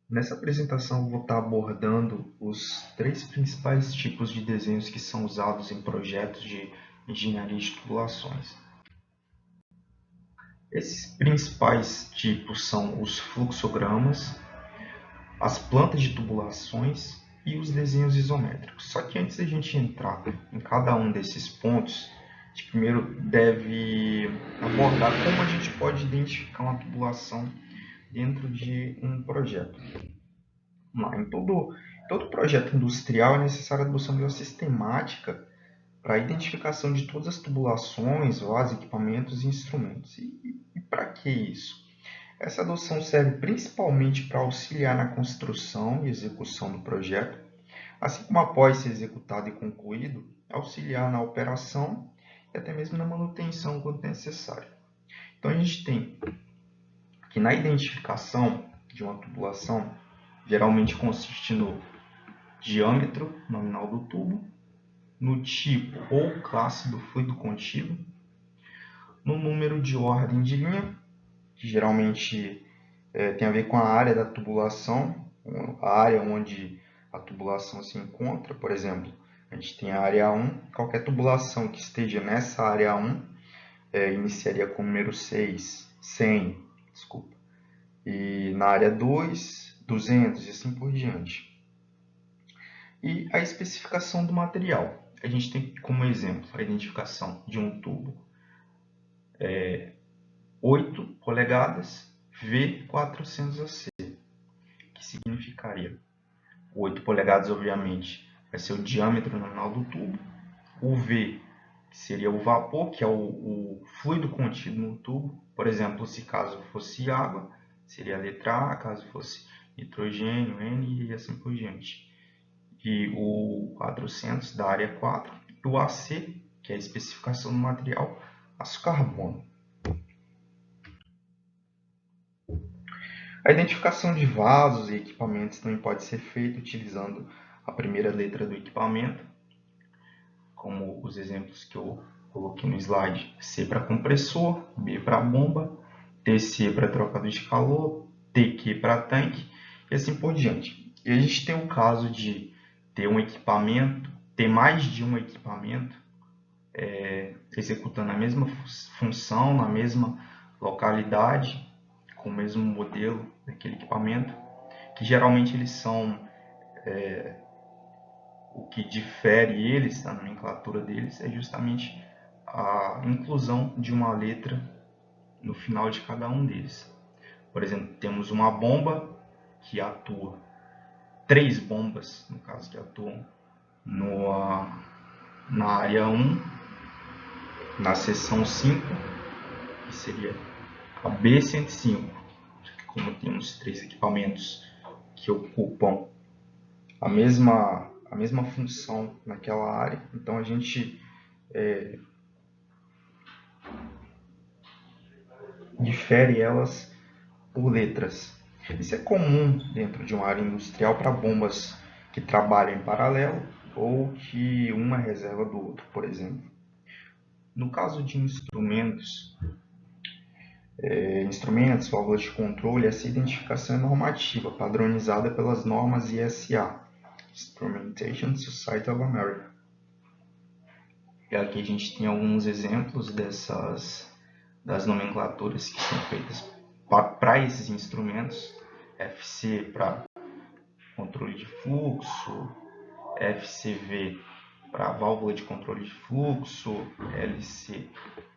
Nessa apresentação, eu vou estar abordando os três principais tipos de desenhos que são usados em projetos de engenharia de tubulações. Esses principais tipos são os fluxogramas, as plantas de tubulações e os desenhos isométricos. Só que antes de a gente entrar em cada um desses pontos, a gente primeiro deve abordar como a gente pode identificar uma tubulação dentro de um projeto. Em todo projeto industrial é necessária a adoção de uma sistemática para a identificação de todas as tubulações, vasos, equipamentos e instrumentos. E para que isso? Essa adoção serve principalmente para auxiliar na construção e execução do projeto, assim como após ser executado e concluído, auxiliar na operação e até mesmo na manutenção quando necessário. Então a gente tem que na identificação de uma tubulação, geralmente consiste no diâmetro nominal do tubo, no tipo ou classe do fluido contido, no número de ordem de linha, que geralmente tem a ver com a área da tubulação, a área onde a tubulação se encontra. Por exemplo, a gente tem a área 1, qualquer tubulação que esteja nessa área 1 iniciaria com o número 6, 100, desculpa, e na área 2, 200 e assim por diante. E a especificação do material. A gente tem como exemplo a identificação de um tubo 8 polegadas V400AC, que significaria 8 polegadas, obviamente, vai ser o diâmetro nominal do tubo, o V, que seria o vapor, que é o fluido contido no tubo. Por exemplo, se caso fosse água, seria a letra A, caso fosse nitrogênio, N e assim por diante. E o 400 da área 4, e o AC, que é a especificação do material, aço carbono. A identificação de vasos e equipamentos também pode ser feita utilizando a primeira letra do equipamento, como os exemplos que eu coloquei no slide: C para compressor, B para bomba, TC para trocador de calor, TQ para tanque e assim por diante. E a gente tem o caso de ter um equipamento, ter mais de um equipamento executando a mesma função, na mesma localidade, com o mesmo modelo daquele equipamento, que geralmente eles são o que difere eles, a nomenclatura deles, é justamente a inclusão de uma letra no final de cada um deles. Por exemplo, temos uma bomba que atua, três bombas, no caso, que atuam na área 1, na seção 5, que seria a B105. Como temos três equipamentos que ocupam a mesma função naquela área, então a gente difere elas por letras. Isso é comum dentro de uma área industrial para bombas que trabalham em paralelo ou que uma é reserva do outro, por exemplo. No caso de instrumentos, válvulas de controle, essa identificação é normativa, padronizada pelas normas ISA, Instrumentation Society of America. E aqui a gente tem alguns exemplos das nomenclaturas que são feitas para esses instrumentos: FC para controle de fluxo, FCV para válvula de controle de fluxo, LC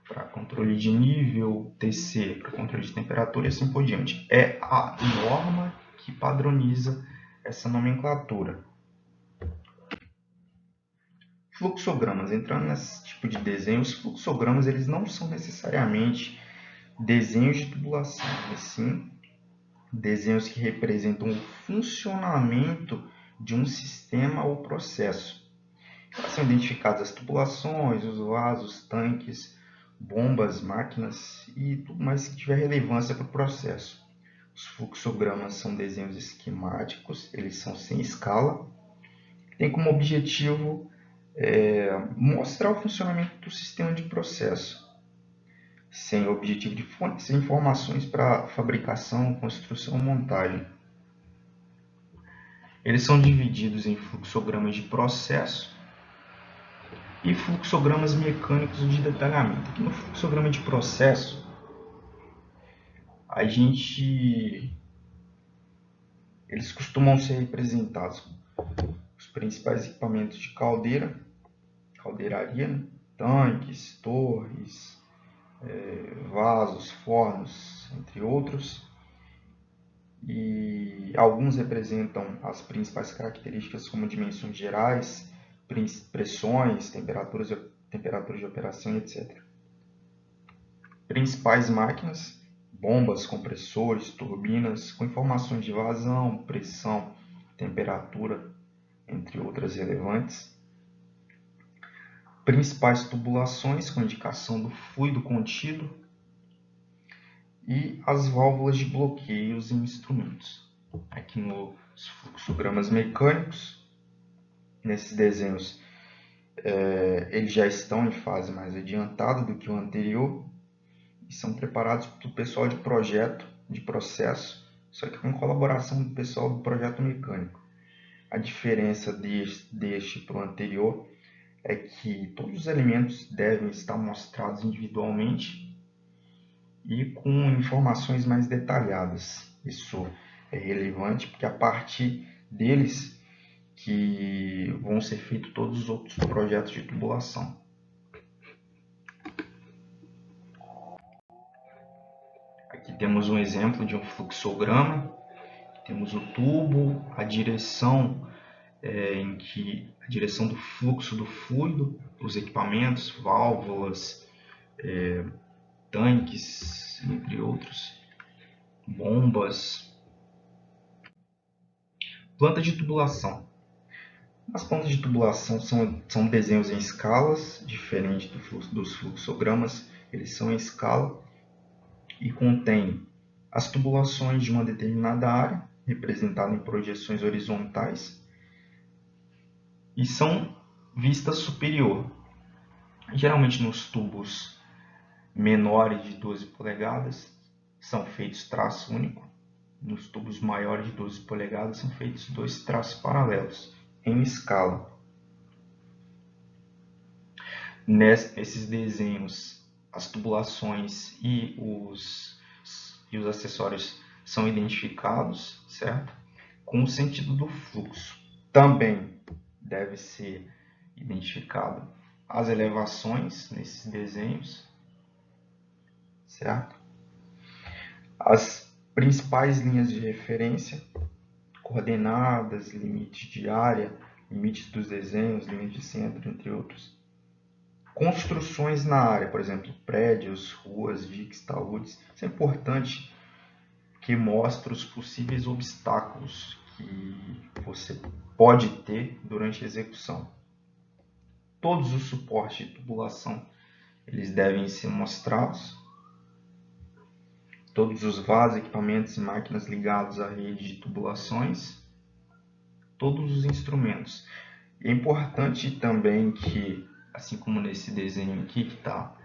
para controle de nível, TC para controle de temperatura e assim por diante. É a norma que padroniza essa nomenclatura. Fluxogramas. Entrando nesse tipo de desenho, os fluxogramas eles não são necessariamente desenhos de tubulação, mas sim desenhos que representam o funcionamento de um sistema ou processo. São identificadas as tubulações, os vasos, tanques, bombas, máquinas e tudo mais que tiver relevância para o processo. Os fluxogramas são desenhos esquemáticos, eles são sem escala, tem como objetivo mostrar o funcionamento do sistema de processo, sem o objetivo de fornecer informações para fabricação, construção ou montagem. Eles são divididos em fluxogramas de processo e fluxogramas mecânicos de detalhamento. Aqui no fluxograma de processo, eles costumam ser representados os principais equipamentos de caldeiraria, né? Tanques, torres, vasos, fornos, entre outros. E alguns representam as principais características como dimensões gerais, pressões, temperaturas de operação, etc. Principais máquinas: bombas, compressores, turbinas, com informações de vazão, pressão, temperatura, entre outras relevantes. Principais tubulações, com indicação do fluido contido. E as válvulas de bloqueios em instrumentos. Aqui nos fluxogramas mecânicos, nesses desenhos, eles já estão em fase mais adiantada do que o anterior e são preparados pelo pessoal de projeto, de processo, só que com colaboração do pessoal do projeto mecânico. A diferença deste para o anterior é que todos os elementos devem estar mostrados individualmente e com informações mais detalhadas. Isso é relevante porque a partir deles que vão ser feitos todos os outros projetos de tubulação. Aqui temos um exemplo de um fluxograma. Temos o tubo, a direção a direção do fluxo do fluido, os equipamentos, válvulas, tanques, entre outros, bombas. Planta de tubulação. As plantas de tubulação são desenhos em escalas, diferente dos fluxogramas. Eles são em escala e contêm as tubulações de uma determinada área, representada em projeções horizontais, e são vistas superior. Geralmente nos tubos menores de 12 polegadas são feitos traço único. Nos tubos maiores de 12 polegadas são feitos 2 traços paralelos, em escala. Nesses desenhos, as tubulações e os acessórios são identificados, certo? Com o sentido do fluxo. Também deve ser identificado as elevações nesses desenhos, certo? As principais linhas de referência, coordenadas, limites de área, limites dos desenhos, limites de centro, entre outros. Construções na área, por exemplo, prédios, ruas, diques, taludes. Isso é importante porque mostra os possíveis obstáculos que você pode ter durante a execução. Todos os suportes de tubulação eles devem ser mostrados. Todos os vasos, equipamentos e máquinas ligados à rede de tubulações. Todos os instrumentos. É importante também que, assim como nesse desenho aqui, que está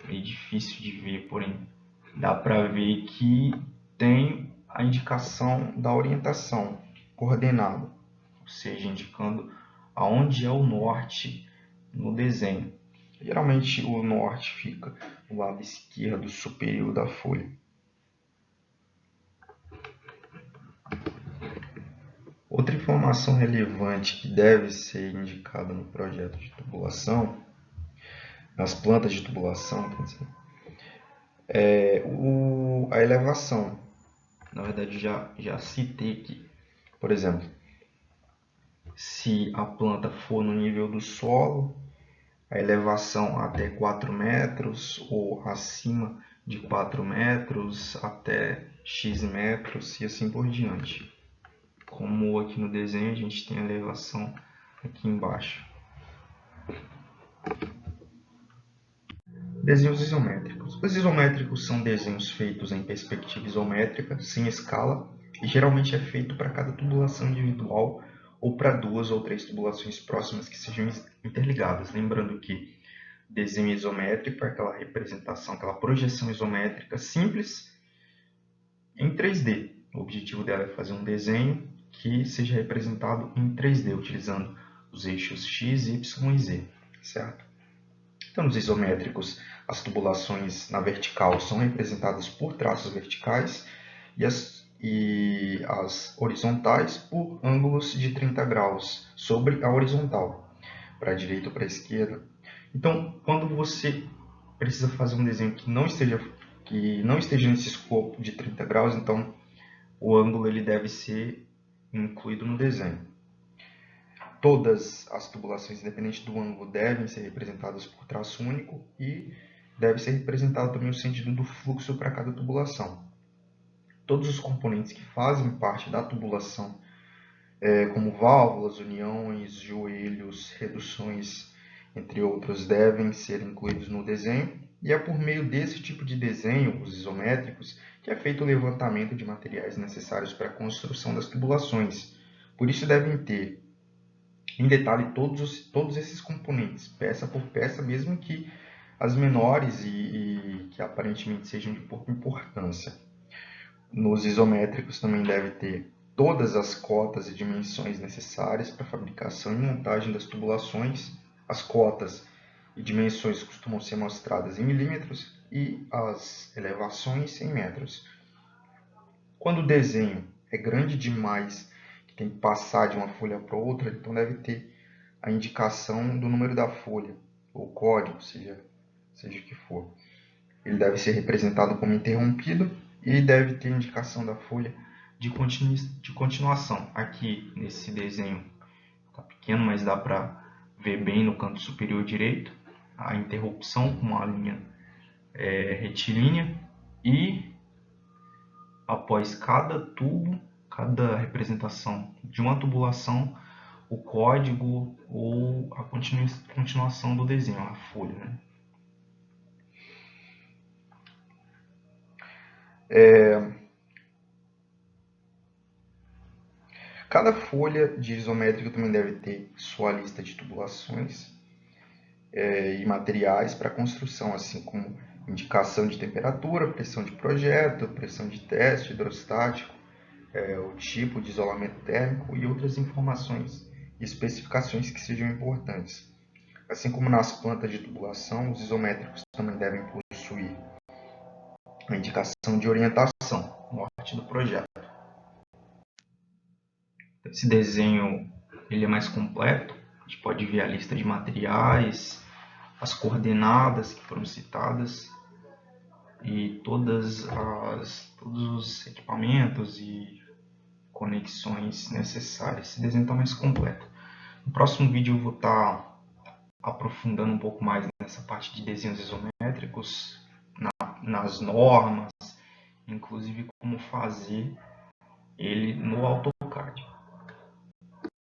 meio difícil de ver, porém dá para ver que tem a indicação da orientação coordenada, ou seja, indicando aonde é o norte no desenho. Geralmente o norte fica no lado esquerdo superior da folha. Outra informação relevante que deve ser indicada no projeto de tubulação, nas plantas de tubulação, quer dizer, é a elevação. Na verdade, já citei aqui. Por exemplo, se a planta for no nível do solo, a elevação até 4 metros ou acima de 4 metros até X metros e assim por diante. Como aqui no desenho a gente tem a elevação aqui embaixo. Desenhos isométricos. Os isométricos são desenhos feitos em perspectiva isométrica, sem escala, e geralmente é feito para cada tubulação individual ou para 2 ou 3 tubulações próximas que sejam interligadas. Lembrando que desenho isométrico é aquela representação, aquela projeção isométrica simples em 3D. O objetivo dela é fazer um desenho que seja representado em 3D, utilizando os eixos X, Y e Z, certo? Então, nos isométricos, as tubulações na vertical são representadas por traços verticais e as horizontais por ângulos de 30 graus sobre a horizontal, para a direita ou para a esquerda. Então, quando você precisa fazer um desenho que não esteja nesse escopo de 30 graus, então o ângulo ele deve ser incluído no desenho. Todas as tubulações, independente do ângulo, devem ser representadas por traço único e deve ser representado também o sentido do fluxo para cada tubulação. Todos os componentes que fazem parte da tubulação, como válvulas, uniões, joelhos, reduções, entre outros, devem ser incluídos no desenho. E é por meio desse tipo de desenho, os isométricos, que é feito o levantamento de materiais necessários para a construção das tubulações. Por isso devem ter em detalhe todos esses componentes, peça por peça, mesmo que as menores e que aparentemente sejam de pouca importância. Nos isométricos também deve ter todas as cotas e dimensões necessárias para a fabricação e montagem das tubulações. As cotas e dimensões costumam ser mostradas em milímetros e as elevações em metros. Quando o desenho é grande demais, que tem que passar de uma folha para outra, então deve ter a indicação do número da folha, ou código, seja o que for. Ele deve ser representado como interrompido e deve ter indicação da folha de continuação. Aqui nesse desenho está pequeno, mas dá para ver bem no canto superior direito a interrupção com uma linha retilínea e após cada tubo, cada representação de uma tubulação, o código ou a continuação do desenho, a folha, né? Cada folha de isométrico também deve ter sua lista de tubulações e materiais para construção, assim como indicação de temperatura, pressão de projeto, pressão de teste, hidrostático, o tipo de isolamento térmico e outras informações e especificações que sejam importantes. Assim como nas plantas de tubulação, os isométricos também devem possuir a indicação de orientação, norte do projeto. Esse desenho ele é mais completo, a gente pode ver a lista de materiais, as coordenadas que foram citadas e todos os equipamentos e conexões necessárias. Esse desenho está mais completo. No próximo vídeo eu vou estar aprofundando um pouco mais nessa parte de desenhos isométricos, nas normas, inclusive como fazer ele no AutoCAD.